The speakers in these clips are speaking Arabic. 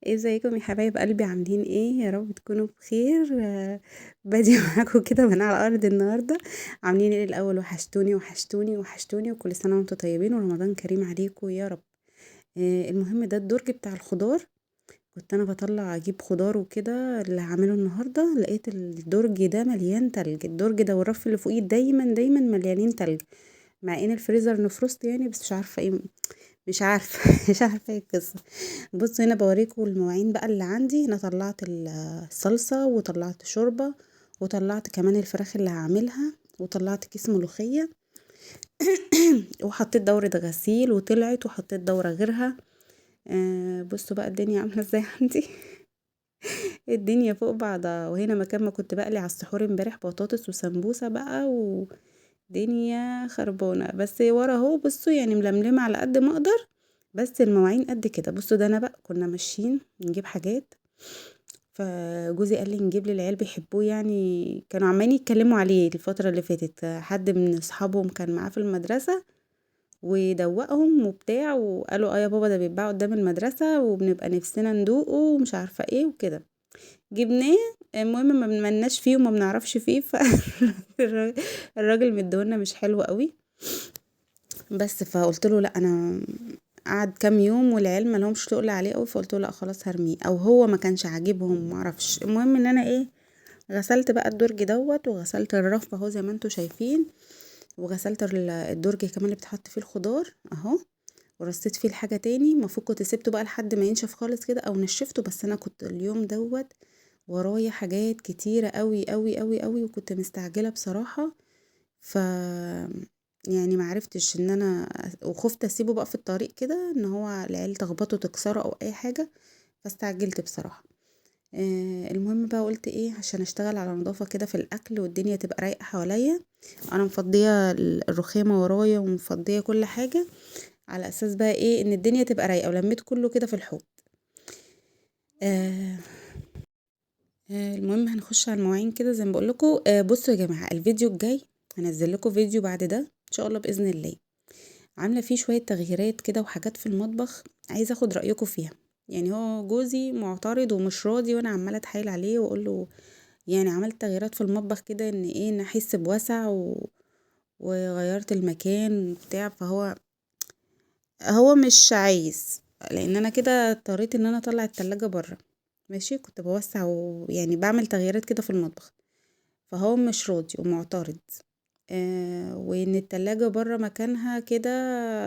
ازيكم يا حبايب قلبي، عاملين ايه؟ يا رب تكونوا بخير. بادي معاكم كده من على الارض النهارده. عاملين ايه الاول؟ وحشتوني وحشتوني وحشتوني، وكل سنه وانتم طيبين ورمضان كريم عليكم يا رب. المهم ده الدرج بتاع الخضار. كنت انا بطلع اجيب خضار وكده اللي هعمله النهارده، لقيت الدرج ده مليان تلج. الدرج ده والرف اللي فوقيه دايما دايما مليانين تلج، مع ان الفريزر نفرست يعني، بس مش عارفه ايه. مش عارفه مش عارفه ايه القصه. بصوا هنا بوريكم المواعين بقى اللي عندي. انا طلعت الصلصه، وطلعت شوربه، وطلعت كمان الفراخ اللي هعملها، وطلعت كيس ملوخيه. وحطيت دورة غسيل وطلعت، وحطيت دورة غيرها. بصوا بقى الدنيا عامله ازاي عندي. الدنيا فوق بعضها. وهنا مكان ما كنت بقلي على السحور امبارح بطاطس وسمبوسه بقى، ودنيا خربانه. بس ورا اهو بصوا، يعني ململمه على قد ما اقدر. بس المواعين قد كده. بصوا ده انا بقى كنا ماشيين نجيب حاجات، فجوزي قال لي نجيب للعيال بيحبوه، يعني كانوا عمالين يتكلموا عليه الفترة اللي فاتت. حد من اصحابهم كان معاه في المدرسة ودوقهم وبتاع، وقالوا اه يا بابا ده بيتباع قدام المدرسة وبنبقى نفسنا ندوقه ومش عارفة ايه وكده. جبناه. المهم ما بنمناش فيه وما بنعرفش فيه. الراجل مديهولنا مش حلو قوي. بس فقلت له لا، انا قعد كام يوم والعيال ما لهمش تقول عليه قوي، فقلت له لا خلاص هرميه، او هو ما كانش عاجبهم، ما اعرفش. المهم ان انا ايه، غسلت بقى الدرج دوت، وغسلت الرف اهو زي ما انتم شايفين، وغسلت الدرج كمان اللي بتحط فيه الخضار اهو، ورصيت فيه الحاجه تاني. المفروض كنت سبته بقى لحد ما ينشف خالص كده او نشفته، بس انا كنت اليوم دوت ورايا حاجات كتيره قوي قوي قوي قوي، وكنت مستعجله بصراحه. ف يعني معرفتش ان انا، وخفت اسيبه بقى في الطريق كده ان هو العيال تخبطه تكسره او اي حاجه، فاستعجلت بصراحه. المهم بقى قلت ايه، عشان اشتغل على نظافه كده في الاكل والدنيا تبقى رايقه حواليا. انا مفضيه الرخامه ورايا ومفضيه كل حاجه، على اساس بقى ايه ان الدنيا تبقى رايقه، ولميت كله كده في الحوض. آه المهم هنخش على المواعين كده زي ما بقول لكم. بصوا يا جماعه، الفيديو الجاي هنزل لكم فيديو بعد ده ان شاء الله باذن الله، عامله فيه شويه تغييرات كده وحاجات في المطبخ، عايزه اخد رايكم فيها. يعني هو جوزي معترض ومش راضي، وانا عماله اتحايل عليه واقول له يعني عملت تغييرات في المطبخ كده ان ايه نحس بوسع وغيرت المكان بتاع. فهو مش عايز، لان انا كده اضطريت ان انا اطلع التلاجة بره. ماشي، كنت بوسع ويعني بعمل تغييرات كده في المطبخ، فهو مش راضي ومعترض. وان التلاجة بره مكانها كده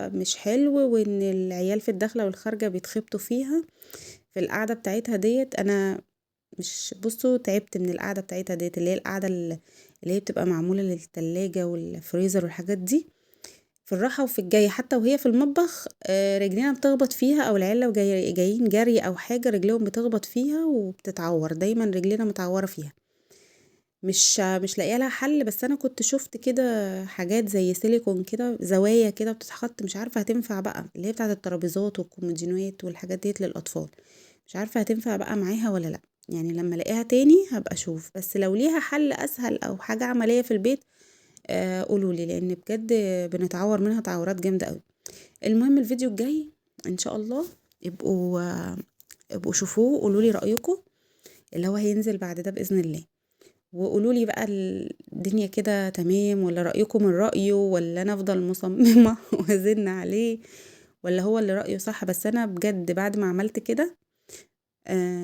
مش حلو، وان العيال في الداخلة والخارجة بيتخبطوا فيها في القعدة بتاعتها ديت. انا مش، بصوا تعبت من القعدة بتاعتها ديت، اللي هي القعدة اللي هي بتبقى معمولة للتلاجة والفريزر والحاجات دي، في الراحة وفي الجاية. حتى وهي في المطبخ رجلينا بتخبط فيها، او العيال لو جايين جري او حاجة رجليهم بتخبط فيها وبتتعور، دايما رجلينا متعورة فيها. مش لاقيه لها حل. بس انا كنت شفت كده حاجات زي سيليكون كده، زوايا كده بتتحط، مش عارفه هتنفع بقى، اللي هي بتاعه الترابيزات والكومودينوات والحاجات ديت للاطفال. مش عارفه هتنفع بقى معاها ولا لا. يعني لما الاقيها تاني هبقى اشوف، بس لو ليها حل اسهل او حاجه عمليه في البيت قولوا لي، لان بجد بنتعور منها تعورات جامده قوي. المهم الفيديو الجاي ان شاء الله ابقوا شوفوه، قولوا لي رايكم، اللي هو هينزل بعد ده باذن الله. وقولوا لي بقى الدنيا كده تمام، ولا رأيكم من رأيه، ولا انا افضل مصممة وازن عليه، ولا هو اللي رأيه صح. بس انا بجد بعد ما عملت كده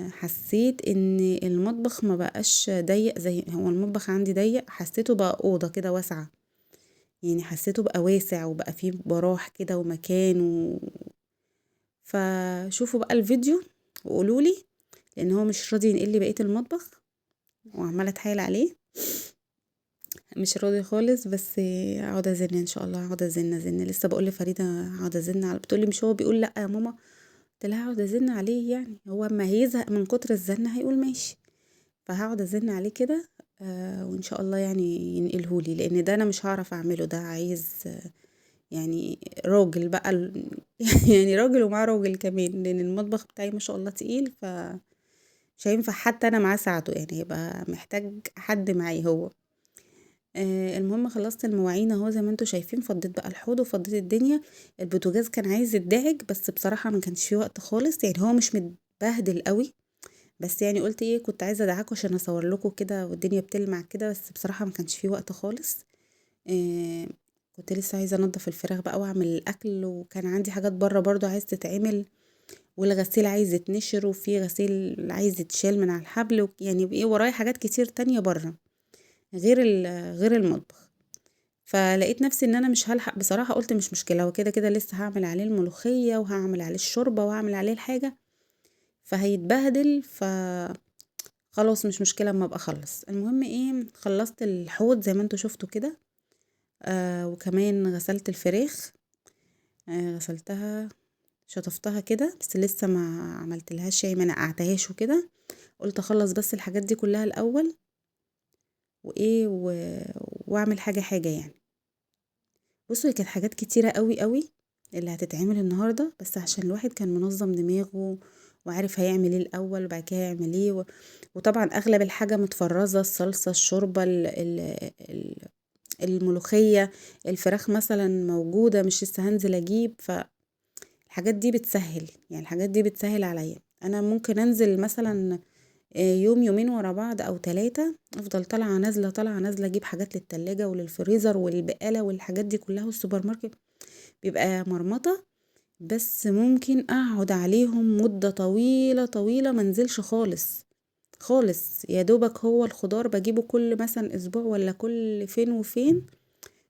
حسيت ان المطبخ ما بقاش ضيق زي هو المطبخ عندي ضيق، حسيته بقى أوضة كده واسعة. يعني حسيته بقى واسع وبقى فيه براح كده ومكان فشوفوا بقى الفيديو وقولوا لي، لان هو مش راضي ينقل لي بقية المطبخ، وعمالة اتحايل عليه مش راضي خالص. بس اقعد ازن ان شاء الله، اقعد ازن لسه بقول لفريده اقعد ازن على، بتقولي مش هو بيقول لا يا ماما؟ قلت لها هقعد ازن عليه، يعني هو اما هيزهق من كتر الزن هيقول ماشي. فهقعد ازن عليه كده وان شاء الله يعني ينقلهولي، لان ده انا مش هعرف اعمله، ده عايز يعني راجل بقى يعني راجل ومعاه راجل كمان، لان المطبخ بتاعي ما شاء الله تقيل، مش هينفع حتى انا معاه ساعته، يعني يبقى محتاج حد معي هو. المهم خلصت المواعين اهو زي ما انتوا شايفين، فضيت بقى الحوض وفضيت الدنيا. البوتاجاز كان عايز يدعك، بس بصراحة ما كانش فيه وقت خالص، يعني هو مش متبهدل قوي، بس يعني قلت ايه كنت عايزة ادعكه عشان اصور لكم كده والدنيا بتلمع كده، بس بصراحة ما كانش فيه وقت خالص. آه كنت لسه عايزة انضف الفراخ بقى واعمل الاكل، وكان عندي حاجات بره برضو عايز تتعمل، والغسيل عايز يتنشر، وفي غسيل عايز يتشال من على الحبل، يعني ايه ورايا حاجات كتير تانية بره غير غير المطبخ. فلقيت نفسي ان انا مش هلحق بصراحة، قلت مش مشكلة، وكده كده لسه هعمل عليه الملوخية وهعمل عليه الشوربة وهعمل عليه الحاجة، فهيتبهدل، خلاص مش مشكلة اما ابقى اخلص. المهم ايه خلصت الحوض زي ما انتوا شفتوا كده. وكمان غسلت الفراخ، غسلتها شطفتها كده، بس لسه ما عملتلهاش شاي، ما نقعتهاش وكده، قلت اخلص بس الحاجات دي كلها الاول، وايه واعمل حاجة حاجة يعني. بصوا هي كانت حاجات كتيرة قوي قوي اللي هتتعمل النهاردة، بس عشان الواحد كان منظم دماغه وعارف هيعمل ايه الاول وبعد كده هيعمل ايه وطبعا اغلب الحاجة متفرزة، الصلصة، الشوربة، الملوخية، الفراخ مثلا موجودة، مش لسه هنزل اجيب، فالحاجات دي بتسهل، يعني الحاجات دي بتسهل عليا. انا ممكن انزل مثلا يوم يومين ورا بعض او 3، افضل طالعه نازله طالعه نازله اجيب حاجات للتلاجة وللفريزر والبقاله والحاجات دي كلها، والسوبر ماركت بيبقى مرمطه، بس ممكن اقعد عليهم مده طويله طويله منزلش خالص خالص، يا دوبك هو الخضار بجيبه كل مثلا اسبوع ولا كل فين وفين،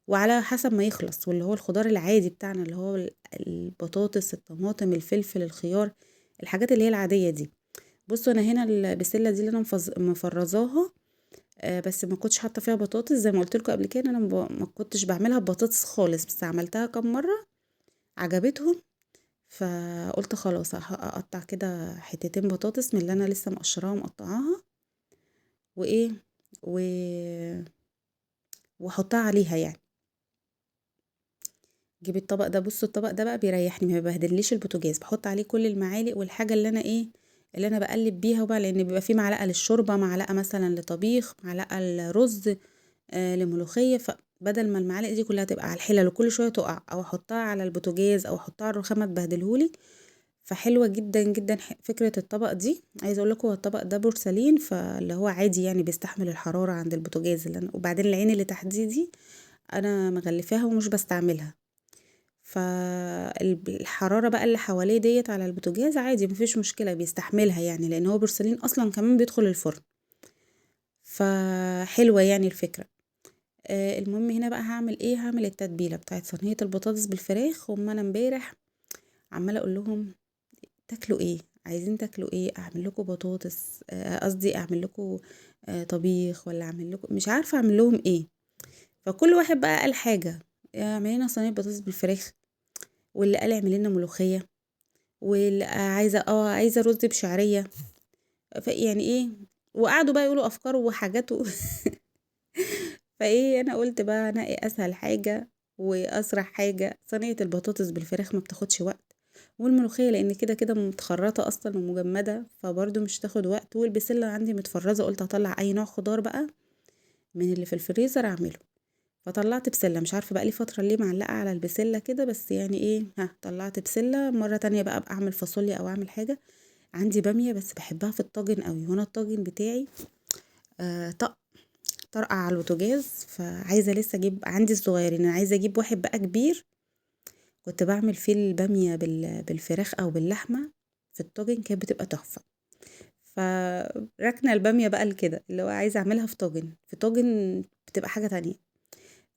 وعلى حسب ما يخلص، واللي هو الخضار العادي بتاعنا اللي هو البطاطس، الطماطم، الفلفل، الخيار، الحاجات اللي هي العاديه دي. بصوا انا هنا البسله دي اللي انا مفرزاها، بس ما كنتش حاطه فيها بطاطس زي ما قلت لكم قبل كده، انا ما كنتش بعملها ببطاطس خالص، بس عملتها كم مره عجبتهم، فقلت خلاص اقطع كده حتتين بطاطس من اللي انا لسه مقشراها ومقطعاها، وايه و... واحطها عليها يعني. جيب الطبق ده، بصوا الطبق ده بقى بيريحني، ما بيبهدليش البوتاجاز، بحط عليه كل المعالق والحاجه اللي انا ايه اللي انا بقلب بيها، وبقى لان بيبقى فيه معلقه للشوربه، معلقه مثلا لطبيخ، معلقه لرز، لملوخيه، فبدل ما المعالق دي كلها تبقى على الحلل وكل شويه تقع، او احطها على البوتاجاز او احطها على الرخامه تبهدلهولي، فحلوه جدا جدا فكره الطبق دي. عايزه اقول لكم هو الطبق ده بورسلين، فاللي هو عادي يعني بيستحمل الحراره عند البوتاجاز اللي وبعدين العين اللي تحت دي انا مغلفاها ومش بستعملها، فالحرارة بقى اللي حواليه ديت على البوتاجاز عادي مفيش مشكلة بيستحملها، يعني لان هو بورسلين اصلا كمان بيدخل الفرن، فحلوة يعني الفكرة. المهم هنا بقى هعمل ايه، هعمل التتبيلة بتاعت صينية البطاطس بالفراخ. وما انا امبارح عمالة اقول لهم تاكلوا ايه، عايزين تاكلوا ايه، اعمل لكم بطاطس، قصدي اعمل لكم طبيخ، ولا اعمل لكم مش عارفة اعمل لهم ايه، فكل واحد بقى قال حاجة، اعمل لنا صينية بطاطس بالفراخ، واللي قال اعمل لنا ملوخية، واللي عايزة رز بشعرية، يعني ايه، وقعدوا بقى يقولوا افكار وحاجات فايه انا قلت بقى انقي اسهل حاجة واسرع حاجة، صينية البطاطس بالفراخ ما بتاخدش وقت، والملوخية لان كده كده متخرطة اصلا ومجمدة فبرضو مش تاخد وقت، والبسلة عندي متفرزة، قلت هطلع اي نوع خضار بقى من اللي في الفريزر اعمله، فطلعت بسلة، مش عارفة بقى لي فترة ليه معلقة على البسلة كده، بس يعني ايه طلعت بسلة، مرة تانية بقى اعمل فاصوليا او اعمل حاجة. عندي بامية بس بحبها في الطاجن قوي، وانا الطاجن بتاعي طرقع على البوتاجاز، فعايزة لسه اجيب عندي الصغيرين، انا عايزة اجيب واحد بقى كبير، كنت بعمل فيه البامية بالفراخ او باللحمة في الطاجن، كانت بتبقى تحفة، فركنا البامية بقى لكده اللي هو عايزة اعملها في طاجن، في طاجن بتبقى حاجة تانية.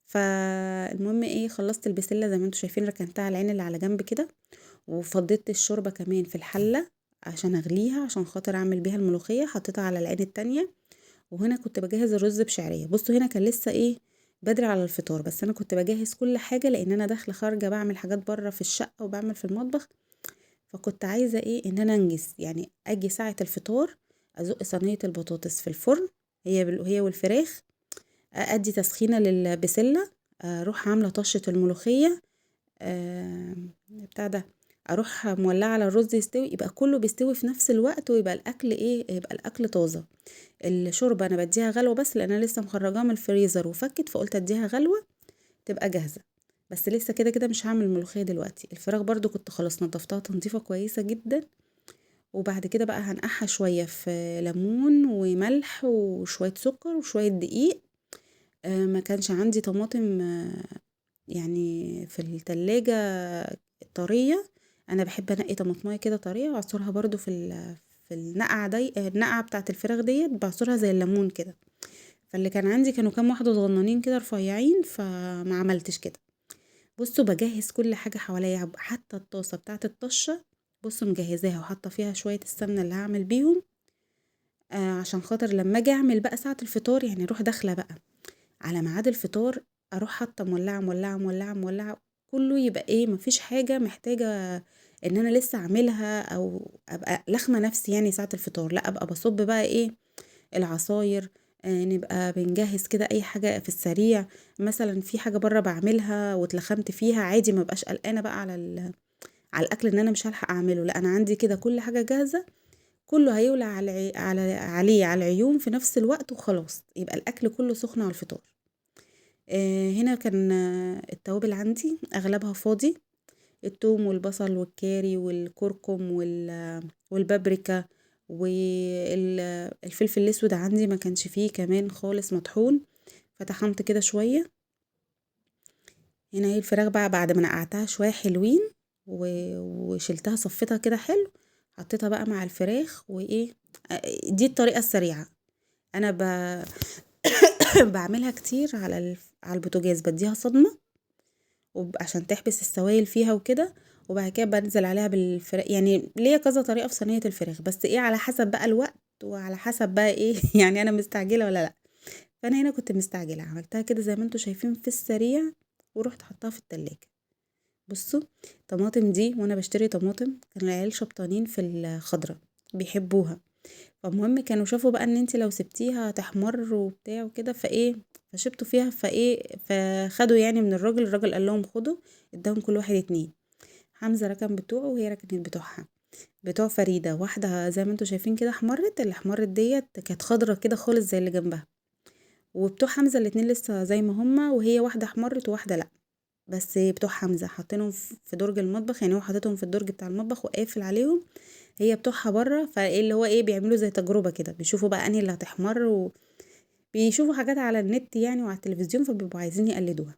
فالمهم ايه خلصت البسلة زي ما انتوا شايفين، ركنتها على العين اللي على جنب كده، وفضيت الشوربة كمان في الحلة عشان اغليها عشان خاطر اعمل بيها الملوخية، حطيتها على العين التانية، وهنا كنت بجهز الرز بشعرية. بصوا هنا كان لسه ايه بدري على الفطار، بس انا كنت بجهز كل حاجة لان انا داخلة خارجة بعمل حاجات بره في الشقة وبعمل في المطبخ، فكنت عايزة ايه ان انا انجز، يعني اجي ساعة الفطار ازق صينية البطاطس في الفرن، هي والفراخ، ادي تسخينة للبسلة، اروح عاملة طشة الملوخية، بتاع ده، اروح مولعه على الرز يستوي، يبقى كله بيستوي في نفس الوقت، ويبقى الاكل ايه، يبقى الاكل طازه. الشوربه انا بديها غلوه بس، لان انا لسه مخرجاها من الفريزر وفكت، فقلت اديها غلوه تبقى جاهزه. بس لسه كده كده مش هعمل ملوخيه دلوقتي. الفراخ برضو كنت خلاص نضفتها تنظيفه كويسه جدا، وبعد كده بقى هنقعها شويه في ليمون وملح وشويه سكر وشويه دقيق. ما كانش عندي طماطم يعني في التلاجة طرية. انا بحب انقي طماطمايه كده طرية، واعصرها برضو في النقعة دي، النقعة بتاعة الفراخ ديت بعصرها زي الليمون كده. فاللي كان عندي كانوا كام واحدة صغننين كده رفيعين، فما عملتش كده. بصوا بجهز كل حاجة حواليا، حتى الطاسة بتاعة الطشة بصوا مجهزاها وحاطة فيها شوية السمنة اللي هعمل بيهم. عشان خاطر لما اجي اعمل بقى ساعة الفطار، يعني اروح داخلة بقى على ميعاد الفطار، اروح حاطة مولعة مولعة مولعة مولعة، كله يبقى ايه، مفيش حاجة محتاجة ان انا لسه اعملها او ابقى لخمة نفسي يعني ساعة الفطار. لا، ابقى بصب بقى ايه، العصاير. نبقى بنجهز كده اي حاجة في السريع، مثلا في حاجة بره بعملها واتلخمت فيها عادي، ما بقاش قلقانة بقى على الاكل ان انا مش هلحق اعمله. لا، انا عندي كده كل حاجة جاهزة، كله هيولع على العيون في نفس الوقت وخلاص، يبقى الاكل كله سخن على الفطار. هنا كان التوابل عندي اغلبها فاضي، الثوم والبصل والكاري والكركم والبابريكا والفلفل الاسود عندي ما كانش فيه كمان خالص مطحون، فتحمت كده شويه. هنا هي الفراخ بقى بعد ما نقعتها شويه حلوين وشلتها صفيتها كده حلو، حطيتها بقى مع الفراخ وايه. دي الطريقه السريعه. انا بعملها كتير على البوتاجاز، بديها صدمه عشان تحبس السوائل فيها وكده، وبعد كده بنزل عليها بالفراخ. يعني ليا كذا طريقه في صينيه الفراخ، بس ايه على حسب بقى الوقت، وعلى حسب بقى ايه يعني انا مستعجله ولا لا. فانا هنا كنت مستعجله، عملتها كده زي ما انتوا شايفين في السريع، ورحت حطها في التلاجة. بصوا الطماطم دي، وانا بشتري طماطم كان العيال شبطانين في الخضره بيحبوها، فالمهم كانوا شافوا بقى ان انتي لو سبتيها تحمر وبتاع وكده فايه، فشبتوا فيها فايه، فخدوا يعني من الراجل قال لهم خدوا، اداهم كل واحد 2. حمزة ركن بتوعه وهي ركنت بتوعها. بتوع فريدة واحدة زي ما انتوا شايفين كده احمرت، اللي احمرت ديت كانت خضرة كده خالص زي اللي جنبها، وبتوع حمزة الاتنين لسه زي ما هما، وهي واحدة احمرت وواحدة لأ. بس بتوع حمزة حاطينهم في درج المطبخ، يعني هو حاططهم في الدرج بتاع المطبخ وقافل عليهم، هي بتوعها بره، فايه اللي هو ايه، بيعملوا زي تجربة كده، بيشوفوا بقى انهي اللي هتحمر، وبيشوفوا حاجات على النت يعني وعلى التلفزيون، فبيبقوا عايزين يقلدوها.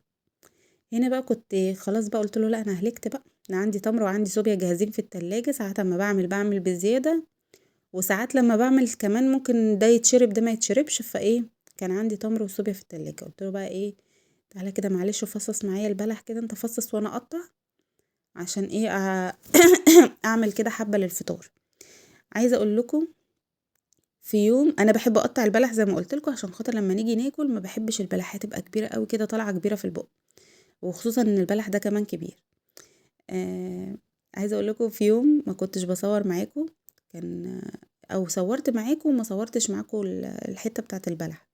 هنا بقى كنت خلاص بقى قلت له لا، انا هلكت بقى، انا عندي تمر وعندي صوبيا جاهزين في التلاجة، ساعات اما بعمل بزيادة، وساعات لما بعمل كمان ممكن ده يتشرب ده ما يتشربش، فايه كان عندي تمر وصوبيا في التلاجة. قلت له بقى ايه، تعالى كده معلش وفصص معايا البلح كده، انت فصص وانا اقطع، عشان ايه اعمل كده حبة للفطار. عايزة اقول لكم، في يوم انا بحب اقطع البلح زي ما قلت لكم، عشان خاطر لما نيجي ناكل ما بحبش البلح تبقى كبيرة قوي كده طالعة كبيرة في البق، وخصوصا ان البلح ده كمان كبير. آه عايزه اقول لكم في يوم ما كنتش بصور معاكم، كان او صورت معاكم وما صورتش معاكم الحته بتاعه البلح،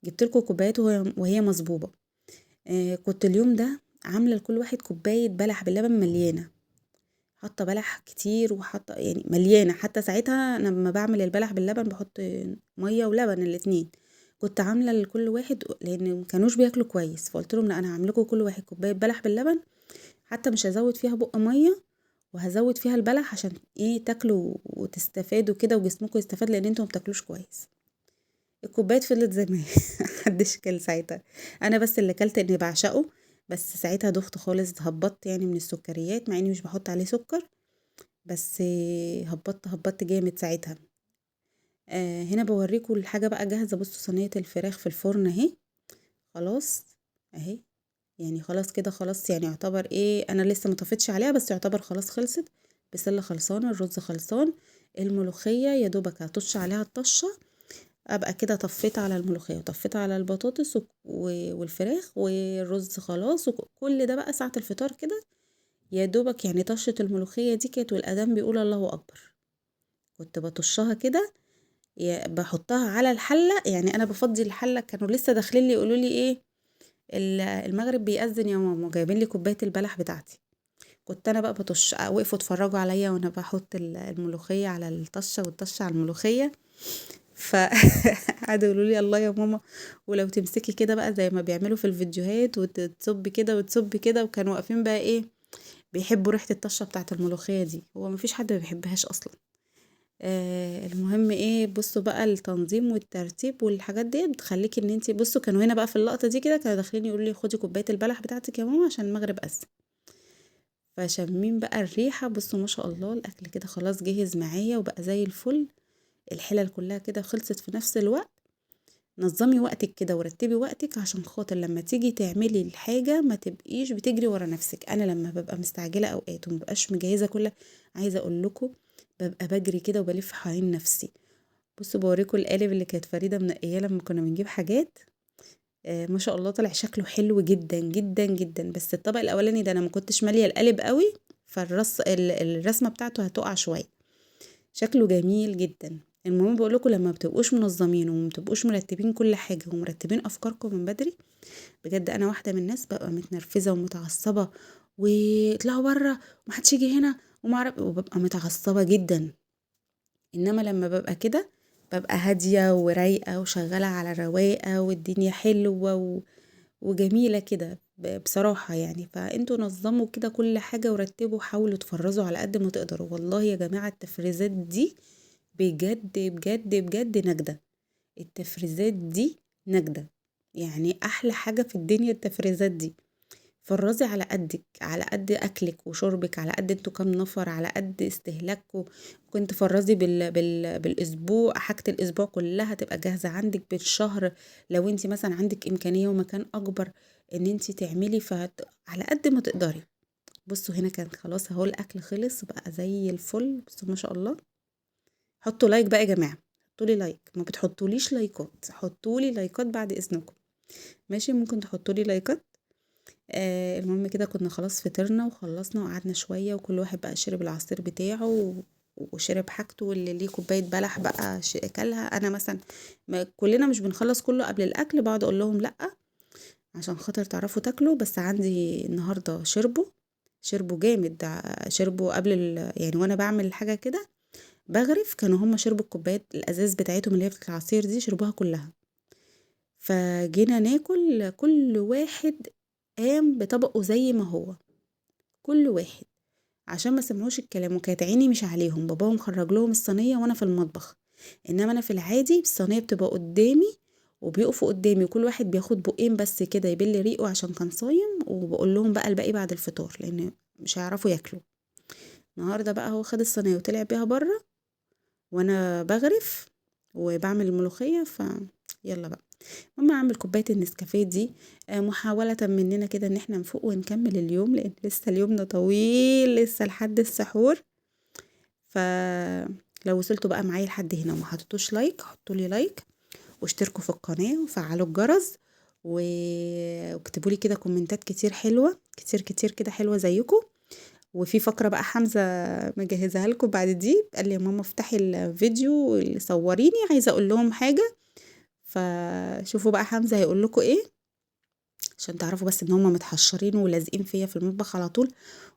جبت لكم كوبايات وهي مصبوبه. كنت اليوم ده عامله لكل واحد كوبايه بلح باللبن مليانه، حاطه بلح كتير وحاطه يعني مليانه. حتى ساعتها انا لما بعمل البلح باللبن بحط ميه ولبن الاتنين، كنت عامله لكل واحد لان ما كانوش بياكلوا كويس، فقلت لهم لا، انا هعمل لكم كل واحد كوبايه بلح باللبن، حتى مش هزود فيها بق ميه، وهزود فيها البلح عشان ايه تاكلوا وتستفادوا كده وجسمكم يستفاد، لان انتوا ما بتاكلوش كويس. الكوبايات فضلت زي ما هي محدش كل ساعتها، انا بس اللي كلت اني بعشقه. بس ساعتها دخت خالص، هبطت يعني من السكريات مع اني مش بحط عليه سكر، بس هبطت جامد ساعتها. هنا بوريكم الحاجة بقى جاهزة. بصوا صينية الفراخ في الفرن اهي، خلاص اهي، يعني خلاص كده خلاص، يعني يعتبر ايه، انا لسه مطفتش عليها بس يعتبر خلاص خلصت. بسلة خلصانة، الرز خلصان، الملوخية يا دوبك هطش عليها الطشة، ابقى كده طفيت على الملوخية وطفيت على البطاطس والفراخ والرز خلاص، وكل ده بقى ساعة الفطار كده يا دوبك. يعني طشة الملوخية دي كانت والأذان بيقول الله أكبر، كنت بطشها كده بحطها على الحلة. يعني أنا بفضي الحلة، كانوا لسه داخلين لي يقولوا لي ايه، المغرب بيأذن يا ماما، جايبين لي كوبايه البلح بتاعتي، كنت انا بقى بطش، وقفوا اتفرجوا عليا وانا بحط الملوخيه على الطشه والطشه على الملوخيه. فقعدوا يقولوا لي الله يا ماما، ولو تمسكي كده بقى زي ما بيعملوا في الفيديوهات وتصبي كده وتصبي كده. وكانوا واقفين بقى ايه، بيحبوا ريحه الطشه بتاعه الملوخيه دي، هو مفيش حد ما بيحبهاش اصلا. المهم ايه، بصوا بقى التنظيم والترتيب والحاجات دي بتخليكي ان انتي بصوا. كانوا هنا بقى في اللقطه دي كده كانوا داخلين يقولوا لي خدي كوبايه البلح بتاعتك يا ماما عشان المغرب اذن. فشامين بقى الريحه، بصوا ما شاء الله الاكل كده خلاص جهز معايا وبقى زي الفل. الحلل كلها كده خلصت في نفس الوقت. نظمي وقتك كده ورتبي وقتك عشان خاطر لما تيجي تعملي الحاجه ما تبقيش بتجري ورا نفسك. انا لما ببقى مستعجله اوقات ومبقاش مجهزه كل، عايزه اقول لكم ببقى بجري كده وبلف حوالين نفسي. بصوا بوريكم القالب اللي كانت فريده منقيه لما كنا بنجيب حاجات. ما شاء الله طلع شكله حلو جدا جدا جدا. بس الطبق الاولاني ده انا ما كنتش ماليه القالب قوي، الرسمه بتاعته هتقع شويه. شكله جميل جدا. المهم بقول لكم لما بتبقوش منظمين وما بتبقوش مرتبين كل حاجه ومرتبين افكاركم من بدري، بجد انا واحده من الناس ببقى متنرفزه ومتعصبه، واطلعوا بره ومحدش يجي هنا وببقى متعصبه جدا. انما لما ببقى كده ببقى هاديه ورايقه وشغاله على رواقه والدنيا حلوه وجميله كده بصراحه يعني. فانتوا نظموا كده كل حاجه ورتبوا، حاولوا تفرزوا على قد ما تقدروا. والله يا جماعه التفريزات دي بجد بجد بجد نجدة. التفريزات دي نجدة، يعني احلى حاجة في الدنيا التفريزات دي. فرزي على قدك، على قد اكلك وشربك، على قد انتوا كام نفر، على قد استهلاككم. كنت فرزي بالاسبوع، حاجة الاسبوع كلها تبقى جاهزة عندك بالشهر. لو انت مثلا عندك امكانية ومكان اكبر ان انت تعملي على قد ما تقدري. بصوا هنا كان خلاص اهو الاكل خلص بقى زي الفل. بصوا ما شاء الله. حطوا لايك بقى يا جماعة، حطوا لي لايك، ما بتحطوليش لايكات، حطوا لي لايكات بعد اذنكم. ماشي ممكن تحطوا لي لايكات. المهم كده كنا خلاص فطرنا وخلصنا وقعدنا شوية وكل واحد بقى شرب العصير بتاعه وشرب حاجته، واللي ليه كوباية بلح بقى اكلها. انا مثلا كلنا مش بنخلص كله قبل الاكل، بقعد اقول لهم لا عشان خاطر تعرفوا تاكلوا. بس عندي النهارده شربوا جامد شربوا قبل يعني وانا بعمل الحاجة كده بغرف، كانوا هما شربوا الكوبايات الازاز بتاعتهم اللي هي بتاعت العصير دي شربوها كلها. فجينا ناكل كل واحد قام بطبقه زي ما هو، كل واحد عشان ما سمعوش الكلام. وكانت عيني مش عليهم، باباهم خرج لهم الصينيه وانا في المطبخ. انما انا في العادي الصينيه بتبقى قدامي وبيقفوا قدامي وكل واحد بياخد بقين بس كده يبل ريقه عشان كان صايم، وبقول لهم بقى الباقي بعد الفطار لان مش هيعرفوا ياكلوا. النهارده بقى هو خد الصينيه وطلع بيها بره وانا بغرف وبعمل الملوخيه. يلا بقى ماما اعمل كوبايه النسكافيه دي، محاوله مننا كده ان احنا نفوق ونكمل اليوم لان لسه اليومنا طويل لسه لحد السحور. فلو وصلتوا بقى معايا لحد هنا وما حطيتوش لايك حطوا لي لايك واشتركوا في القناه وفعلوا الجرس واكتبوا لي كده كومنتات كتير حلوه، كتير كتير كده حلوه زيكم. وفي فقرة بقى حمزة مجهزها لكم بعد دي، قال لي يا ماما افتحي الفيديو صوريني عايزة اقول لهم حاجة. فشوفوا بقى حمزة هيقول لكم ايه عشان تعرفوا بس ان هم متحشرين ولازقين فيا في المطبخ على طول.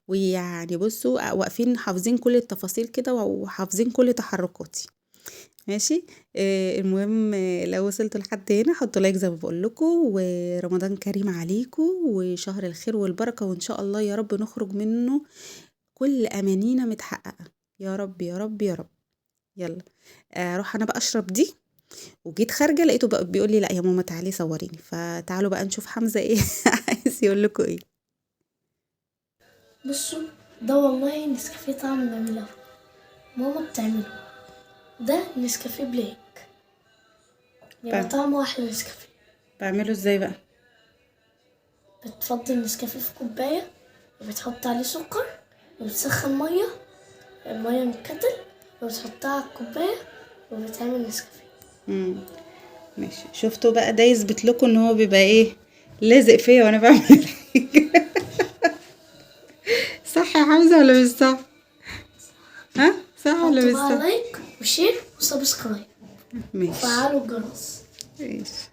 ويعني بصوا واقفين حافظين كل التفاصيل كده وحافظين كل تحركاتي. ماشي. المهم لو وصلتوا لحد هنا حطوا لايك زي ما بقول لكم. ورمضان كريم عليكم وشهر الخير والبركة، وان شاء الله يا رب نخرج منه كل امانينا متحققة يا رب يا رب يا رب. يلا اروح انا بقى اشرب دي. وجيت خارجه لقيته بقى بيقول لي لا يا ماما تعالي صوريني. فتعالوا بقى نشوف حمزه ايه عايز يقول لكم ايه. بصوا ده والله نسكافيه طعم جميل أوي، ماما بتعمله. ده نسكافيه بلاك، يبقى طعمه احلى نسكافيه. بعمله ازاي بقى؟ بتفضي النسكافيه في كوبايه وبتحط عليه سكر وبتسخن ميه من الكتل وبتحطها على الكوبايه وبتعمل نسكافيه. ماشي. شفتوا بقى ده يثبت لكم ان هو بيبقى ايه لازق فيا وانا بعمل الحاجه. صح يا حمزه ولا مش صح؟ ها صح ولا مش حطوا بقى صح؟ لايك وشير وسبسكرايب ماشي وفعلوا الجرس. ماشي.